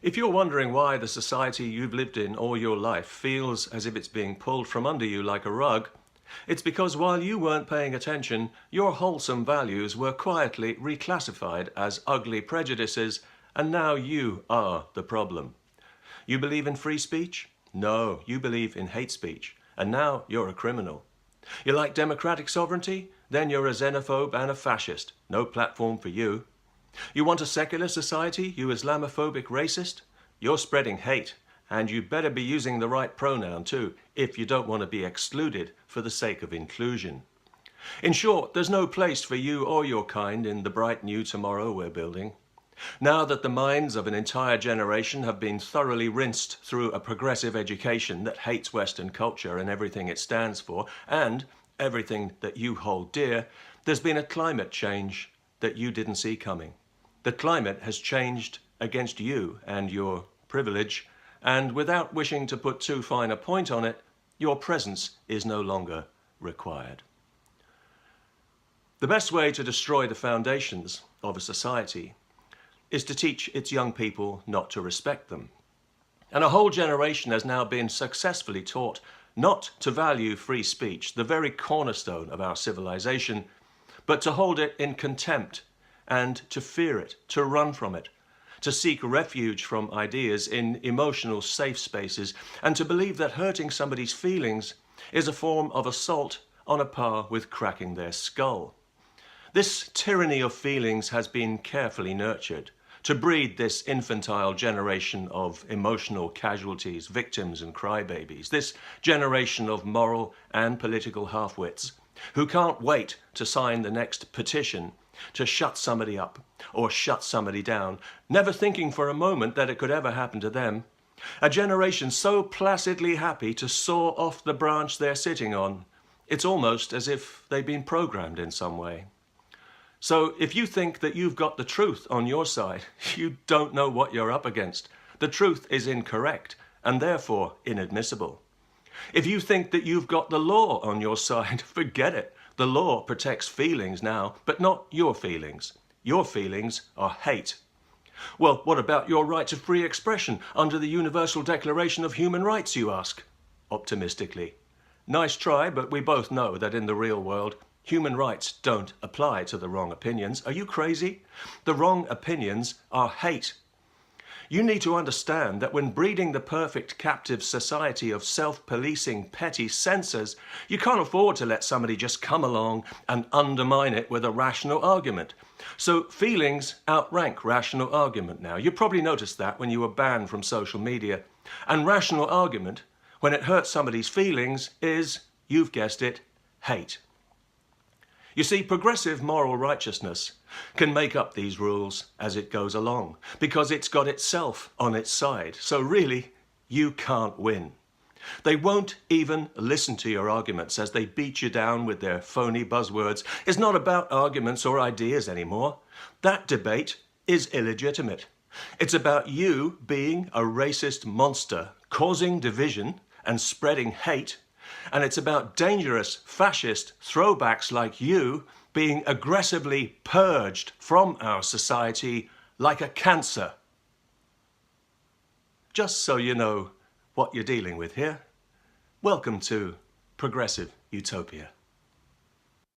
If you're wondering why the society you've lived in all your life feels as if it's being pulled from under you like a rug, it's because while you weren't paying attention, your wholesome values were quietly reclassified as ugly prejudices, and now you are the problem. You believe in free speech? No, you believe in hate speech, and now you're a criminal. You like democratic sovereignty? Then you're a xenophobe and a fascist. No platform for you. You want a secular society, you Islamophobic racist? You're spreading hate, and you better be using the right pronoun too, if you don't want to be excluded for the sake of inclusion. In short, there's no place for you or your kind in the bright new tomorrow we're building. Now that the minds of an entire generation have been thoroughly rinsed through a progressive education that hates Western culture and everything it stands for, and everything that you hold dear, there's been a climate change that you didn't see coming. The climate has changed against you and your privilege, and without wishing to put too fine a point on it, your presence is no longer required. The best way to destroy the foundations of a society is to teach its young people not to respect them. And a whole generation has now been successfully taught not to value free speech, the very cornerstone of our civilization, but to hold it in contempt and to fear it, to run from it, to seek refuge from ideas in emotional safe spaces, and to believe that hurting somebody's feelings is a form of assault on a par with cracking their skull. This tyranny of feelings has been carefully nurtured to breed this infantile generation of emotional casualties, victims and crybabies, this generation of moral and political half-wits who can't wait to sign the next petition to shut somebody up or shut somebody down, never thinking for a moment that it could ever happen to them. A generation so placidly happy to saw off the branch they're sitting on, it's almost as if they've been programmed in some way. So if you think that you've got the truth on your side, you don't know what you're up against. The truth is incorrect and therefore inadmissible. If you think that you've got the law on your side, forget it. The law protects feelings now, but not your feelings. Your feelings are hate. Well, what about your right to free expression under the Universal Declaration of Human Rights, you ask? Optimistically. Nice try, but we both know that in the real world, human rights don't apply to the wrong opinions. Are you crazy? The wrong opinions are hate. You need to understand that when breeding the perfect captive society of self-policing petty censors, you can't afford to let somebody just come along and undermine it with a rational argument. So feelings outrank rational argument now. You probably noticed that when you were banned from social media. And rational argument, when it hurts somebody's feelings, is, you've guessed it, hate. You see, progressive moral righteousness can make up these rules as it goes along, because it's got itself on its side. So really, you can't win. They won't even listen to your arguments as they beat you down with their phony buzzwords. It's not about arguments or ideas anymore. That debate is illegitimate. It's about you being a racist monster, causing division and spreading hate. And it's about dangerous fascist throwbacks like you being aggressively purged from our society like a cancer. Just so you know what you're dealing with here, welcome to Progressive Utopia.